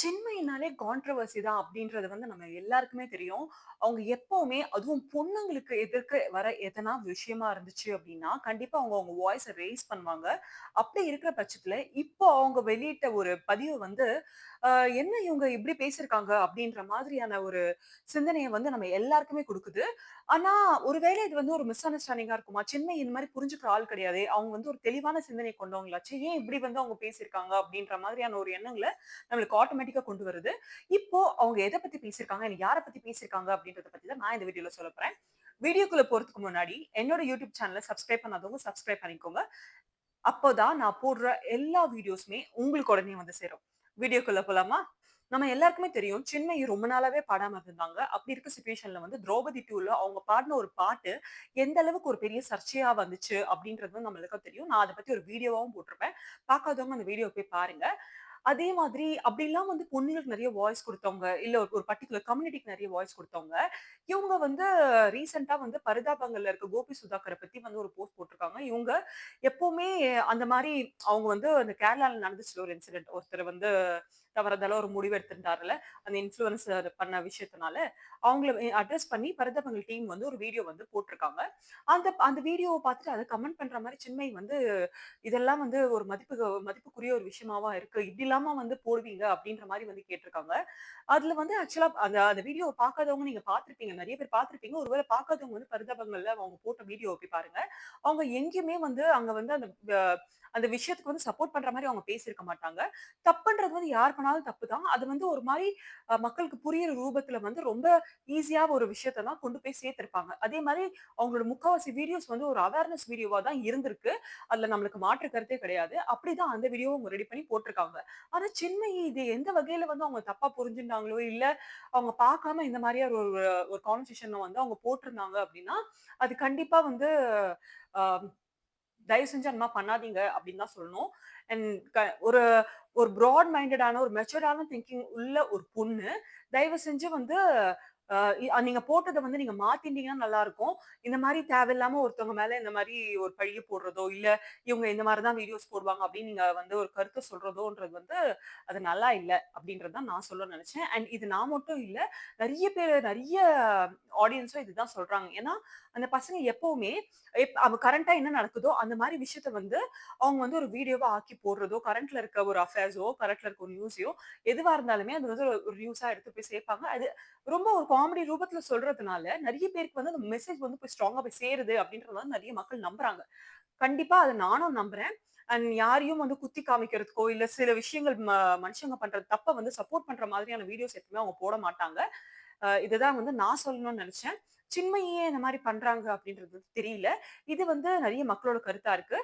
சின்மையினாலே controversy தான் அப்படின்றது நம்ம எல்லாருக்குமே தெரியும். அவங்க எப்பவுமே அதுவும் பொண்ணுங்களுக்கு எதிர்க்க வர எதனா விஷயமா இருந்துச்சு அப்படின்னா, கண்டிப்பா அவங்க அவங்க வாய்ஸ ரெய்ஸ் பண்ணுவாங்க. அப்படி இருக்கிற பட்சத்துல, இப்போ அவங்க வெளியிட்ட ஒரு பதிவு அ என்ன இவங்க இப்படி பேசியிருக்காங்க அப்படின்ற மாதிரியான ஒரு சிந்தனைய நம்ம எல்லாருக்குமே குடுக்குது. ஆனா, ஒருவேளை இது ஒரு மிஸ் அண்டர்ஸ்டாண்டிங்கா இருக்குமா? சின்மை இந்த மாரி புரிஞ்சுக்கிற ஆள் கிடையாதே. அவங்க ஒரு தெளிவான சிந்தனை கொண்டவங்களாச்சே. ஏன் இப்படி அவங்க பேசியிருக்காங்க அப்படின்ற மாதிரியான ஒரு எண்ணங்கள நம்மளுக்கு ஆட்டோமேட்டிக்கா கொண்டு வருது. இப்போ அவங்க எத பத்தி பேசியிருக்காங்க, இல்ல யார பத்தி பேசியிருக்காங்க அப்படின்றத பத்தி தான் நான் இந்த வீடியோல சொல்லப் போறேன். வீடியோக்குள்ள போறதுக்கு முன்னாடி என்னோட யூடியூப் சேனல சப்ஸ்கிரைப் பண்ணாதவங்க சப்ஸ்கிரைப் பண்ணிக்கோங்க. அப்போதான் நான் போடுற எல்லா வீடியோஸுமே உங்களுக்கு உடனே சேரும். வீடியோக்குள்ள போலாமா? நம்ம எல்லாருக்குமே தெரியும். சின்மயி ரொம்ப நாளாவே பாடாம இருந்தாங்க. அப்படி இருக்க சிச்சுவேஷன்ல திரௌபதி 2ல அவங்க பாடுன ஒரு பாட்டு எந்த அளவுக்கு ஒரு பெரிய சர்ச்சையா வந்துச்சு அப்படின்றது நம்மளுக்கு தெரியும். நான் அத பத்தி ஒரு வீடியோவாவும் போட்டிருப்பேன். பார்க்காதவங்க அந்த வீடியோ போய் பாருங்க. அதே மாதிரி அப்படிலாம் பொண்ணுங்களுக்கு நெறைய வாய்ஸ் குடுத்தவங்க, இல்ல ஒரு ஒரு பர்ட்டிகுலர் கம்யூனிட்டிக்கு நெறைய வாய்ஸ் குடுத்தவங்க. இவங்க ரீசென்ட்டா பரிதாபங்கள்ல இருக்க கோபி சுதாகர பத்தி ஒரு போஸ்ட் போட்டுருக்காங்க. இவங்க எப்பவுமே அந்த மாரி அவங்க அந்த கேரளால நடந்துச்சுல்ல ஒரு இன்சிடென்ட். ஒருத்தர் தவறுதலா ஒரு முடிவு எடுத்திருந்தார்ல. அந்த இன்ஃப்ளூயன்சர் பண்ண விஷயத்தினால, அவங்கள அட்ரஸ் பண்ணி பரிதாபங்கள் டீம் ஒரு வீடியோ போட்டுருக்காங்க. அந்த அந்த வீடியோவ பார்த்துட்டு அத கமெண்ட் பண்ற மாரி சின்மயி இதெல்லாம் ஒரு மதிப்புக்குரிய ஒரு விஷயமாவா இருக்கு. இப்படிலாமா போடுவீங்க அப்படின்ற மாரி கேட்டுருக்காங்க. அதுல ஆக்சுவலா அந்த அந்த வீடியோவ பார்க்காதவங்க நீங்க பார்த்திருப்பீங்க. நெறைய பேர் பார்த்திருப்பீங்க. ஒருவேள பார்க்காதவங்க பரிதாபங்கள்ல அவங்க போட்ட வீடியோவ போய் பாருங்க. அவங்க எங்கேயுமே அங்க அந்த அந்த விஷயத்துக்கு சப்போர்ட் பண்ற மாரி அவங்க பேசியிருக்க மாட்டாங்க. தப்புன்றது யார் பண்ணாலும் தப்பு தான். அது ஒரு மாரி மக்களுக்கு புரியிற ரூபத்துல ரொம்ப ஈஸியா ஒரு விஷயத்த தான் கொண்டு போய் சேர்த்திருப்பாங்க. அதே மாரி அவங்களோட முக்காவாசி வீடியோஸ் ஒரு அவேர்னஸ் வீடியோவா தான் இருந்திருக்கு. அதுல நம்மளுக்கு மாற்று கருத்தே கிடையாது. அப்படிதான் அந்த வீடியோவும் அவங்க ரெடி பண்ணி போட்டுருக்காங்க. ஆனா சின்மயி இது எந்த வகையில அவங்க தப்பா புரிஞ்சுட்டாங்களோ, இல்ல அவங்க பார்க்காம இந்த மாரியா ஒரு ஒரு கான்வர்சேஷன்ல அவங்க போட்டிருந்தாங்க அப்படின்னா, அது கண்டிப்பா அ தயவு செஞ்சு அந்த மாரி பண்ணாதீங்க அப்படின்னு தான் சொல்லணும். அண்ட் ஒரு ஒரு பிராட் மைண்டடான ஒரு மெச்சூர்டான திங்கிங் உள்ள ஒரு பொண்ணு, தயவு செஞ்சு அ நீங்க போட்டத நீங்க மாத்திட்டீங்கன்னா நல்லாருக்கும். இந்த மாரி தேவையில்லாம ஒருத்தவங்க மேல இந்த மாரி ஒரு பழிய போடுறதோ, இல்ல இவங்க இந்த மாரி தான் வீடியோஸ் போடுவாங்க அப்படின்னு நீங்க ஒரு கருத்து சொல்றதோன்றது அது நல்லா இல்ல அப்படின்றது தான் நான் சொல்ல நெனச்சேன். அண்ட் இது நான் மட்டும் இல்ல. நெறைய பேரு நெறைய ஆடியன்ஸும் இதுதான் சொல்றாங்க. ஏன்னா, அந்த பசங்க எப்பவுமே அவ கரண்ட்டா என்ன நடக்குதோ, அந்த மாரி விஷயத்த அவங்க ஒரு வீடியோவா ஆக்கி போடுறதோ, கரண்ட்ல இருக்க ஒரு அஃபேர்ஸோ, கரண்ட்ல இருக்க ஒரு நியூஸையோ, எதுவா இருந்தாலுமே அது ஒரு நியூஸா எடுத்து போய் சேர்ப்பாங்க. அது ரொம்ப ஒரு காமெடி ரூபத்துல சொல்றதுனால, நெறைய பேருக்கு அந்த மெசேஜ் போய் ஸ்ட்ராங்கா போய் சேருது அப்படின்றத நெறைய மக்கள் நம்புறாங்க. கண்டிப்பா அத நானும் நம்புறேன். அண்ட் யாரையும் குத்தி காமிக்கிறதுக்கோ, இல்ல சில விஷயங்கள் மனுஷங்க பண்ற தப்ப சப்போர்ட் பண்ற மாதிரியான வீடியோஸ் எப்பவுமே அவங்க போட மாட்டாங்க. இதுதான் நான் சொல்லணும்னு நெனச்சேன். சின்மயி ஏன் இந்த மாரி பண்றாங்க அப்படின்றது தெரியல. இது நெறைய மக்களோட கருத்தா இருக்கு.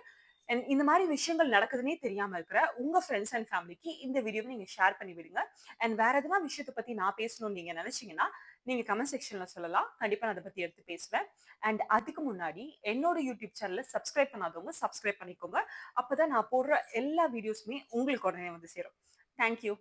அண்ட் இந்த மாரி விஷயங்கள் நடக்குதுன்னே தெரியாம இருக்கிற உங்க ஃபிரெண்ட்ஸ் அண்ட் ஃபேமிலிக்கு இந்த வீடியோவ நீங்க ஷேர் பண்ணி விடுங்க. அண்ட் வேற எதனா விஷயத்த பத்தி நான் பேசணும்னு நீங்க நெனச்சீங்கன்னா, நீங்க கமெண்ட் செக்ஷன்ல சொல்லலாம். கண்டிப்பா நான் அத பத்தி எடுத்து பேசுவேன். அண்ட் அதுக்கு முன்னாடி என்னோட யூடியூப் சேனல சப்ஸ்கிரைப் பண்ணாதவங்க சப்ஸ்கிரைப் பண்ணிக்கோங்க. அப்பதான் நான் போடுற எல்லா வீடியோஸுமே உங்களுக்கு உடனே சேரும். Thank you.